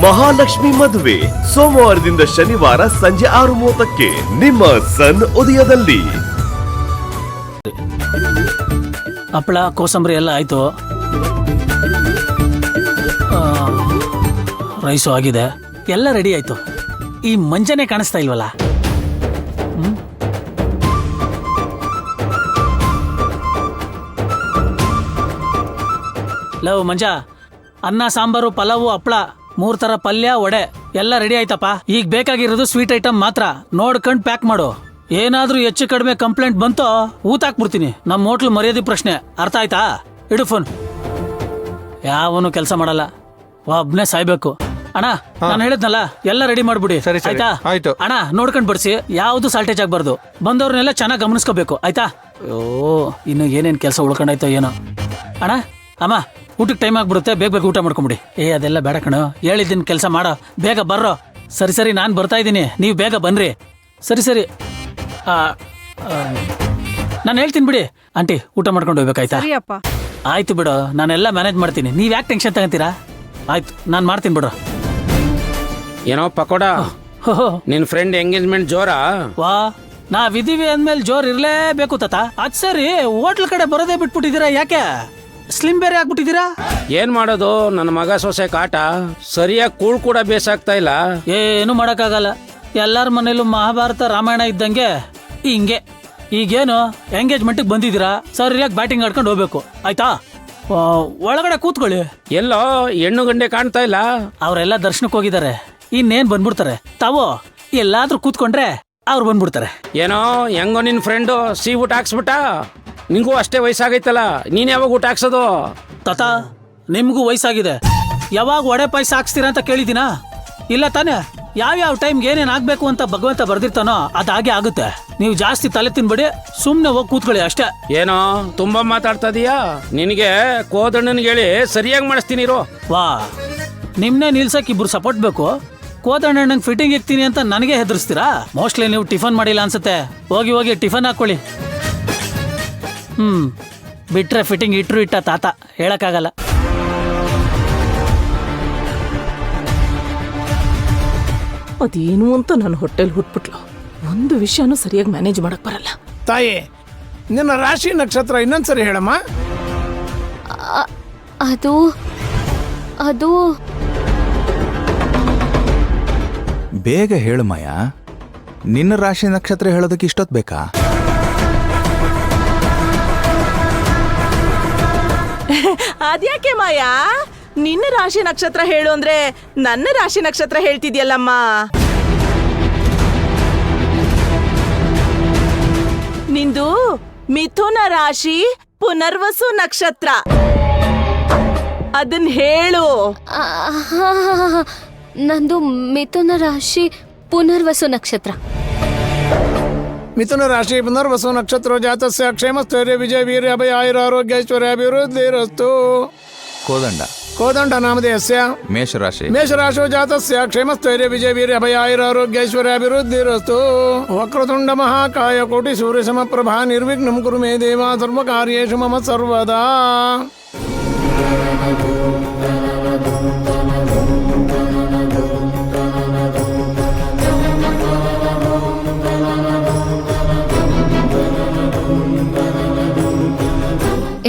ಮಹಾಲಕ್ಷ್ಮಿ ಮದುವೆ ಸೋಮವಾರದಿಂದ ಶನಿವಾರ ಸಂಜೆ 6:30ಕ್ಕೆ ನಿಮ್ಮ ಸನ್ ಉದಯದಲ್ಲಿ. ಹಪ್ಪಳ ಕೋಸಂಬರಿ ಎಲ್ಲ ಆಯ್ತು, ರೈಸು ಆಗಿದೆ, ಎಲ್ಲ ರೆಡಿ ಆಯ್ತು. ಈ ಮಂಜನೆ ಕಾಣಿಸ್ತಾ ಇಲ್ವಲ್ಲ? ಲವ್ ಮಂಜ, ಅನ್ನ ಸಾಂಬಾರು ಪಲಾವು ಹಪ್ಪಳ 3 ತರ ಪಲ್ಯ ವಡೆ ಎಲ್ಲ ರೆಡಿ ಆಯ್ತಪ್ಪ. ಈಗ ಬೇಕಾಗಿರೋದು ಸ್ವೀಟ್ ಐಟಮ್ ಮಾತ್ರ. ನೋಡ್ಕೊಂಡು ಪ್ಯಾಕ್ ಮಾಡು. ಏನಾದ್ರೂ ಹೆಚ್ಚು ಕಡಿಮೆ ಕಂಪ್ಲೇಂಟ್ ಬಂತೋ ಊತಾಕ್ಬಿಡ್ತೀನಿ. ನಮ್ಮ ಹೋಟ್ಲ್ ಮರ್ಯಾದೆ ಪ್ರಶ್ನೆ, ಅರ್ಥ ಆಯ್ತಾ? ಇಡು ಫೋನ್. ಯಾವನು ಕೆಲಸ ಮಾಡಲ್ಲ, ಒಬ್ನೇ ಸಾಯ್ಬೇಕು. ಅಣ್ಣ ನಾನು ಹೇಳಿದ್ನಲ್ಲ, ಎಲ್ಲ ರೆಡಿ ಮಾಡ್ಬಿಡಿ ಆಯ್ತಾ? ಆಯ್ತು ಅಣ್ಣ, ನೋಡ್ಕೊಂಡ್ ಬಡ್ಸಿ, ಯಾವ್ದು ಸಾಲ್ಟೇಜ್ ಆಗ್ಬಾರ್ದು. ಬಂದವ್ರನ್ನೆಲ್ಲ ಚೆನ್ನಾಗಿ ಗಮನಿಸ್ಕೋಬೇಕು ಆಯ್ತಾ? ಓ, ಇನ್ನು ಏನೇನ್ ಕೆಲಸ ಉಳ್ಕೊಂಡಾಯ್ತೋ ಏನೋ. ಅಣ್ಣ ಅಮ್ಮ, ಊಟಕ್ಕೆ ಟೈಮ್ ಆಗ್ಬಿಡುತ್ತೆ, ಬೇಗ ಬೇಗ ಊಟ ಮಾಡ್ಕೊಂಬಿಡಿ. ಅದೆಲ್ಲ ಬೇಡ ಕಣೋ, ಹೇಳಿದ್ದೀನಿ ಕೆಲಸ ಮಾಡೋ, ಬೇಗ ಬರ್ರೋ. ಸರಿ ನಾನು ಬರ್ತಾ ಇದ್ದೀನಿ, ನೀವು ಬೇಗ ಬನ್ರಿ. ಸರಿ ನಾನು ಹೇಳ್ತೀನಿ ಬಿಡಿ. ಆಂಟಿ, ಊಟ ಮಾಡ್ಕೊಂಡು ಹೋಗ್ಬೇಕಾಯ್ತಾ? ಆಯ್ತು ಬಿಡು, ನಾನೆಲ್ಲ ಮ್ಯಾನೇಜ್ ಮಾಡ್ತೀನಿ. ನೀವ್ ಯಾಕೆ ಟೆನ್ಷನ್ ತಗೊಂತೀರಾ? ಆಯ್ತು, ನಾನು ಮಾಡ್ತೀನಿ ಬಿಡ್ರ. ಏನೋ ಪಕೋಡ, ನಿನ್ ಫ್ರೆಂಡ್ ಎಂಗೇಜ್ಮೆಂಟ್ ಜೋರಾ? ವಾ, ನಾವಿದೀವಿ ಅಂದ್ಮೇಲೆ ಜೋರ್ ಇರ್ಲೇಬೇಕು ತಾತ. ಅದ್ ಸರಿ, ಹೋಟ್ಲ್ ಕಡೆ ಬರೋದೇ ಬಿಟ್ಬಿಟ್ಟಿದ್ದೀರಾ, ಯಾಕೆ? ಸ್ಲಿಮ್ ಬೇರೆ ಆಗ್ಬಿಟ್ಟಿದ್ದೀರಾ? ಏನ್ ಮಾಡೋದು, ನನ್ನ ಮಗ ಸೊಸೆ ಕಾಟ ಸರಿಯಾಗಿ ಕೂಳ್ ಕೂಡ ಬೇಸಾಗ್ತಾ ಇಲ್ಲ. ಏನು ಮಾಡಕ್ಕಾಗಲ್ಲ, ಎಲ್ಲಾರ ಮನೇಲೂ ಮಹಾಭಾರತ ರಾಮಾಯಣ ಇದ್ದಂಗೆ ಹಿಂಗೆ. ಈಗೇನು ಎಂಗೇಜ್ಮೆಂಟ್ಗೆ ಬಂದಿದ್ದೀರಾ, ಸರಿಯಾಗಿ ಬ್ಯಾಟಿಂಗ್ ಆಡ್ಕೊಂಡು ಹೋಗ್ಬೇಕು ಆಯ್ತಾ? ಒಳಗಡೆ ಕೂತ್ಕೊಳ್ಳಿ. ಎಲ್ಲೋ ಹೆಣ್ಣು ಗಂಡೆ ಕಾಣ್ತಾ ಇಲ್ಲ. ಅವರೆಲ್ಲ ದರ್ಶನಕ್ಕೆ ಹೋಗಿದ್ದಾರೆ, ಇನ್ನೇನ್ ಬಂದ್ಬಿಡ್ತಾರೆ. ತಾವು ಎಲ್ಲಾದ್ರೂ ಕೂತ್ಕೊಂಡ್ರೆ ಅವ್ರು ಬಂದ್ಬಿಡ್ತಾರೆ. ಏನೋ ಹೆಂಗೋ ನಿನ್ ಫ್ರೆಂಡು ಊಟ ಹಾಕ್ಸ್ಬಿಟ್ಟ. ನಿಂಗೂ ಅಷ್ಟೇ ವಯಸ್ಸಾಗೈತಲ್ಲ, ನೀನ್ ಯಾವಾಗ ಊಟ ಹಾಕ್ಸೋದು? ತಾತ, ನಿಮ್ಗೂ ವಯಸ್ಸಾಗಿದೆ, ಯಾವಾಗ ಒಡೆ ಪಾಯಸ ಹಾಕ್ಸ್ತೀರಾ ಅಂತ ಕೇಳಿದಿನಾ? ಇಲ್ಲ ತಾನೆ? ಯಾವ್ಯಾವ ಟೈಮ್ಗೆ ಏನೇನ್ ಆಗ್ಬೇಕು ಅಂತ ಭಗವಂತ ಬರ್ದಿರ್ತಾನೋ ಅದಾಗೆ ಆಗುತ್ತೆ. ನೀವು ಜಾಸ್ತಿ ತಲೆ ತಿನ್ಬೇಡಿ, ಸುಮ್ನೆ ಹೋಗಿ ಕೂತ್ಕೊಳ್ಳಿ ಅಷ್ಟೇ. ಏನೋ ತುಂಬಾ ಮಾತಾಡ್ತಾ ಇದೀಯಾ? ನಿನಗೆ ಕೋದಣ್ಣನಿಗೆ ಹೇಳಿ ಸರಿಯಾಗಿ ಮಾಡಿಸ್ತೀನಿ ಇರೋ. ವಾ, ನಿಮ್ನೆ ನಿಲ್ಸಕ್ ಇಬ್ರು ಸಪೋರ್ಟ್ ಬೇಕು. ಕೋದಣ್ಣಂಗೆ ಫಿಟ್ಟಿಂಗ್ ಇಕ್ತೀನಿ ಅಂತ ನನಗೆ ಹೆದರ್ಸ್ತೀರಾ? ಮೋಸ್ಟ್ಲಿ ನೀವು ಟಿಫನ್ ಮಾಡಿಲ್ಲ ಅನ್ಸುತ್ತೆ. ಹೋಗಿ ಟಿಫನ್ ಹಾಕೊಳ್ಳಿ. ಬಿಟ್ರೆ ಫಿಟ್ಟಿಂಗ್ ಇಟ್ರು ಇಟ್ಟ ತಾತ, ಹೇಳಕ್ಕಾಗಲ್ಲ. ಅದೇನು ಅಂತ ನನ್ನ ಹೊಟ್ಟೆಲ್ ಹುಟ್ಬಿಟ್ಲು. ಒಂದು ವಿಷಯನೂ ಸರಿಯಾಗಿ ಮ್ಯಾನೇಜ್ ಮಾಡಕ್ ಬರಲ್ಲ. ತಾಯಿ, ನಿನ್ನ ರಾಶಿ ನಕ್ಷತ್ರ ಇನ್ನೊಂದ್ಸರಿ ಹೇಳಮ್ಮ. ಅದು ಅದು ಬೇಗ ಹೇಳು ಮಾಯಾ, ನಿನ್ನ ರಾಶಿ ನಕ್ಷತ್ರ ಹೇಳೋದಕ್ಕೆ ಇಷ್ಟೊತ್ತು ಬೇಕಾ? ಅದ್ಯಾಕೆ ಮಾಯಾ, ನಿನ್ನ ರಾಶಿ ನಕ್ಷತ್ರ ಹೇಳು ಅಂದ್ರೆ ನನ್ನ ರಾಶಿ ನಕ್ಷತ್ರ ಹೇಳ್ತಿದ್ಯಲ್ಲಮ್ಮ. ನಿಂದು ಮಿಥುನ ರಾಶಿ ಪುನರ್ವಸು ನಕ್ಷತ್ರ, ಅದನ್ ಹೇಳು. ನಂದು ಮಿಥುನ ರಾಶಿ ಪುನರ್ವಸು ನಕ್ಷತ್ರ. ಮಿಥುನ ರಾಶಿ ಪುನರ್ವಸು ನಕ್ಷತ್ರ ಜಾತಸ್ಯ ಕ್ಷೇಮಸ್ಥೈರ್ಯ ವಿಜಯ ವೀರ್ಯ ಅಭಯ ಆಯುರ ಆರೋಗ್ಯ ಐಶ್ವರ್ಯ ಅಭಿವೃದ್ಧಿರಸ್ತು. ಕೋದಂಡ ನಾಮಧೇಯಸ್ಯ ಮೇಷರಾಶೋ ಜಾತಸ್ಯ ಕ್ಷೇಮಸ್ಥೈರ್ಯ ವಿಜಯ ವೀರ್ಯ ಅಭಯ ಆಯುರ ಆರೋಗ್ಯ ಐಶ್ವರ್ಯ ಅಭಿವೃದ್ಧಿರಸ್ತು. ವಕ್ರತುಂಡ ಮಹಾಕಾಯ ಕೋಟಿ ಸೂರ್ಯ ಸಮಪ್ರಭಾ ನಿರ್ವಿಘ್ನಂ ಕುರು ಮೇ ದೇವ ಸರ್ವಕಾರ್ಯೇಷು ಮಮ ಸರ್ವದಾ.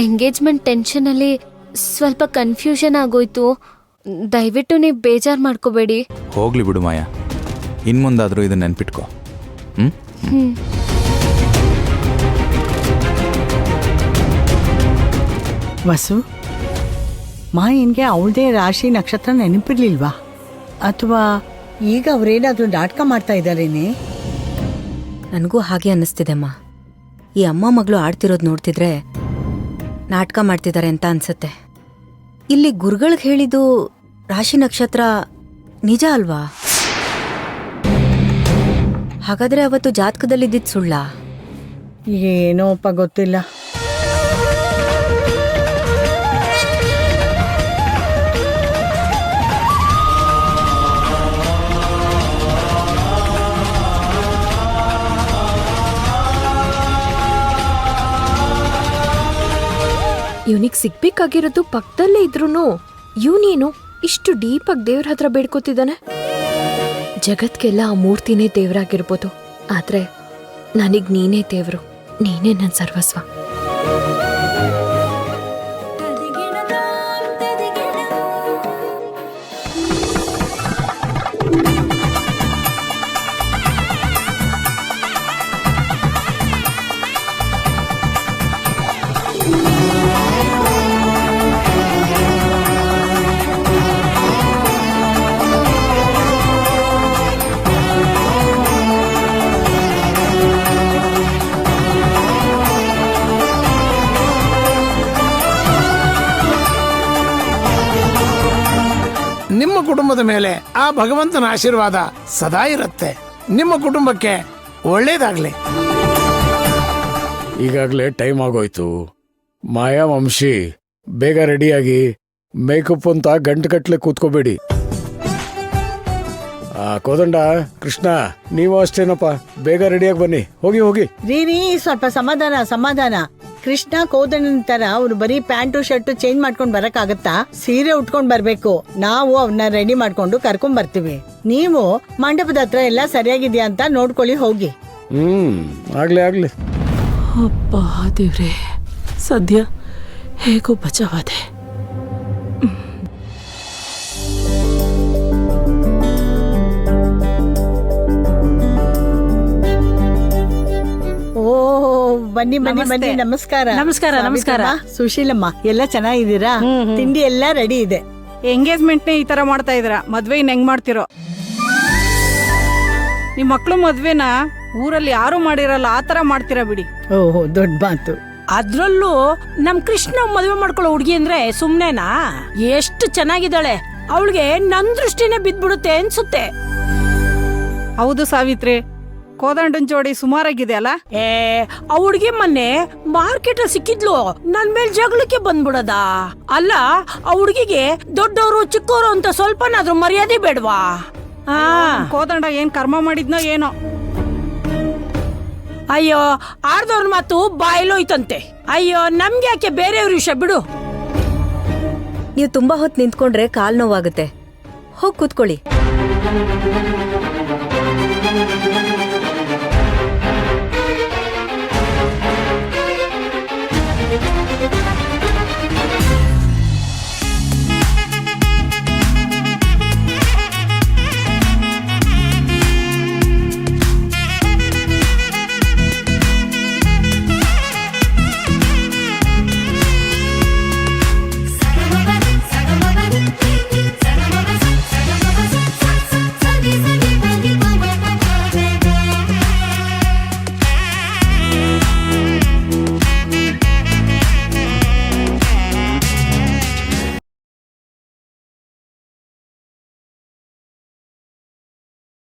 ಎಂಗೇಜ್ಮೆಂಟ್ ಟೆನ್ಷನಲ್ಲಿ ಸ್ವಲ್ಪ ಕನ್ಫ್ಯೂಷನ್ ಆಗೋಯ್ತು. ದಯವಿಟ್ಟು ನೀವು ಬೇಜಾರು ಮಾಡ್ಕೋಬೇಡಿ. ಹೋಗ್ಲಿ ಬಿಡು ಮಾಯಾ, ಇನ್ಮುಂದಾದ್ರೂ ಇದನ್ನ ನೆನ್ಪಿಟ್ಕೋ. ವಸು, ಮಾಯನ್ಗೆ ಅವಳದೇ ರಾಶಿ ನಕ್ಷತ್ರ ನೆನಪಿರ್ಲಿಲ್ವಾ? ಅಥವಾ ಈಗ ಅವರೇನಾದ್ರೂ ನಾಟಕ ಮಾಡ್ತಾ ಇದ್ದಾರೇನೆ? ನನಗೂ ಹಾಗೆ ಅನ್ನಿಸ್ತಿದೆಮ್ಮ. ಈ ಅಮ್ಮ ಮಗಳು ಆಡ್ತಿರೋದು ನೋಡ್ತಿದ್ರೆ ನಾಟಕ ಮಾಡ್ತಿದ್ದಾರೆ ಅಂತ ಅನ್ಸುತ್ತೆ. ಇಲ್ಲಿ ಗುರುಗಳಿಗೆ ಹೇಳಿದ್ದು ರಾಶಿ ನಕ್ಷತ್ರ ನಿಜ ಅಲ್ವಾ? ಹಾಗಾದ್ರೆ ಅವತ್ತು ಜಾತಕದಲ್ಲಿದ್ದಿದ್ದು ಸುಳ್ಳ? ಏನೋಪ್ಪ ಗೊತ್ತಿಲ್ಲ. ಇವನಿಗೆ ಸಿಗ್ಬೇಕಾಗಿರೋದು ಪಕ್ಕದಲ್ಲೇ ಇದ್ರೂನು ಇವನೇನು ಇಷ್ಟು ಡೀಪಾಗಿ ದೇವ್ರ ಹತ್ರ ಬೇಡ್ಕೋತಿದ್ದಾನೆ? ಜಗತ್ಗೆಲ್ಲ ಆ ಮೂರ್ತಿನೇ ದೇವ್ರಾಗಿರ್ಬೋದು, ಆದ್ರೆ ನನಗ್ ನೀನೇ ದೇವ್ರು, ನೀನೇ ನನ್ನ ಸರ್ವಸ್ವ. ನಿಮ್ಮ ಕುಟುಂಬದ ಮೇಲೆ ಆ ಭಗವಂತನ ಆಶೀರ್ವಾದ ಸದಾ ಇರುತ್ತೆ. ನಿಮ್ಮ ಕುಟುಂಬಕ್ಕೆ ಒಳ್ಳೇದಾಗ್ಲಿ. ಈಗಾಗಲೇ ಟೈಮ್ ಆಗೋಯ್ತು. ಮಾಯಾ, ವಂಶಿ, ಬೇಗ ರೆಡಿಯಾಗಿ ಮೇಕಪ್ ಅಂತ ಗಂಟುಗಟ್ಲೆ ಕೂತ್ಕೋಬೇಡಿ. ಕೋದಂಡ, ಕೃಷ್ಣ, ನೀವು ಅಷ್ಟೇನಪ್ಪ, ಬೇಗ ರೆಡಿಯಾಗಿ ಬನ್ನಿ. ಹೋಗಿ ಹೋಗಿ. ರೀ ಸ್ವಲ್ಪ ಸಮಾಧಾನ. ಕೃಷ್ಣ ಕೋದಂಡನ ತರ ಅವ್ರು ಬರೀ ಪ್ಯಾಂಟು ಶರ್ಟ್ ಚೇಂಜ್ ಮಾಡ್ಕೊಂಡ್ ಬರಕ್ಕಾಗತ್ತಾ? ಸೀರೆ ಉಟ್ಕೊಂಡ್ ಬರ್ಬೇಕು. ನಾವು ಅವ್ರನ್ನ ರೆಡಿ ಮಾಡ್ಕೊಂಡು ಕರ್ಕೊಂಡ್ ಬರ್ತೀವಿ. ನೀವು ಮಂಟಪದ ಹತ್ರ ಎಲ್ಲ ಸರಿಯಾಗಿದ್ಯಾ ಅಂತ ನೋಡ್ಕೊಳ್ಳಿ ಹೋಗಿ. ಆಗ್ಲಿ. ಅಪ್ಪ ದೇವ್ರೆ, ಸದ್ಯ ಹೇಗೋ ಬಚಾವಾದೆ. ಬನ್ನಿ ನಮಸ್ಕಾರ. ನಮಸ್ಕಾರ. ಸುಶೀಲಮ್ಮ, ಎಲ್ಲ ಚೆನ್ನಾಗಿದ್ದೀರಾ? ತಿಂಡಿ ಎಲ್ಲ ರೆಡಿ ಇದೆ. ಎಂಗೇಜ್ಮೆಂಟ್ನೇ ಈ ತರ ಮಾಡ್ತಾ ಇದ್ರ, ಮದ್ವೆ ಇನ್ ಹೆಂಗ್ ಮಾಡ್ತಿರೋ? ನಿಮ್ ಮಕ್ಳು ಮದ್ವೆನ ಊರಲ್ಲಿ ಯಾರು ಮಾಡಿರಲ್ಲ ಆ ತರ ಮಾಡ್ತೀರಾ ಬಿಡಿ. ಓಹೋ, ದೊಡ್ಡ ಮಾತು. ಅದ್ರಲ್ಲೂ ನಮ್ ಕೃಷ್ಣ ಮದುವೆ ಮಾಡ್ಕೊಳ್ಳೋ ಹುಡುಗಿ ಅಂದ್ರೆ ಸುಮ್ನೆನಾ? ಎಷ್ಟು ಚೆನ್ನಾಗಿದ್ದಾಳೆ, ಅವಳಿಗೆ ನನ್ ದೃಷ್ಟಿನೇ ಬಿದ್ಬಿಡುತ್ತೆ ಅನ್ಸುತ್ತೆ. ಹೌದು ಸಾವಿತ್ರಿ, ಕೋದಂಡನ್ ಜೋಡಿ ಸುಮಾರಾಗಿದೆ ಅಲ್ಲ? ಆ ಹುಡುಗಿ ಮೊನ್ನೆ ಮಾರ್ಕೆಟ್ ಅಲ್ಲಿ ಸಿಕ್ಕಿದ್ಲು, ನನ್ ಮೇಲ್ ಜಗಳಕ್ಕೆ ಬಂದ್ಬಿಡದ. ಅಲ್ಲ, ಆ ಹುಡುಗಿಗೆ ದೊಡ್ಡವರು ಚಿಕ್ಕವರು ಅಂತ ಸ್ವಲ್ಪನಾದ್ರೂ ಮರ್ಯಾದೆ ಬೇಡವಾ? ಕೋದಂಡ ಏನ್ ಕರ್ಮ ಮಾಡಿದ್ನೋ ಏನೋ. ಅಯ್ಯೋ, ಆರ್ದವ್ರ ಮಾತು ಬಾಯಲ್ಲೋಯ್ತಂತೆ. ಅಯ್ಯೋ, ನಮ್ಗೆ ಯಾಕೆ ಬೇರೆಯವ್ರ ವಿಷಯ ಬಿಡು. ನೀವು ತುಂಬಾ ಹೊತ್ತು ನಿಂತ್ಕೊಂಡ್ರೆ ಕಾಲ್ ನೋವಾಗುತ್ತೆ. ಹೋಗಿ ಕೂತ್ಕೊಳ್ಳಿ.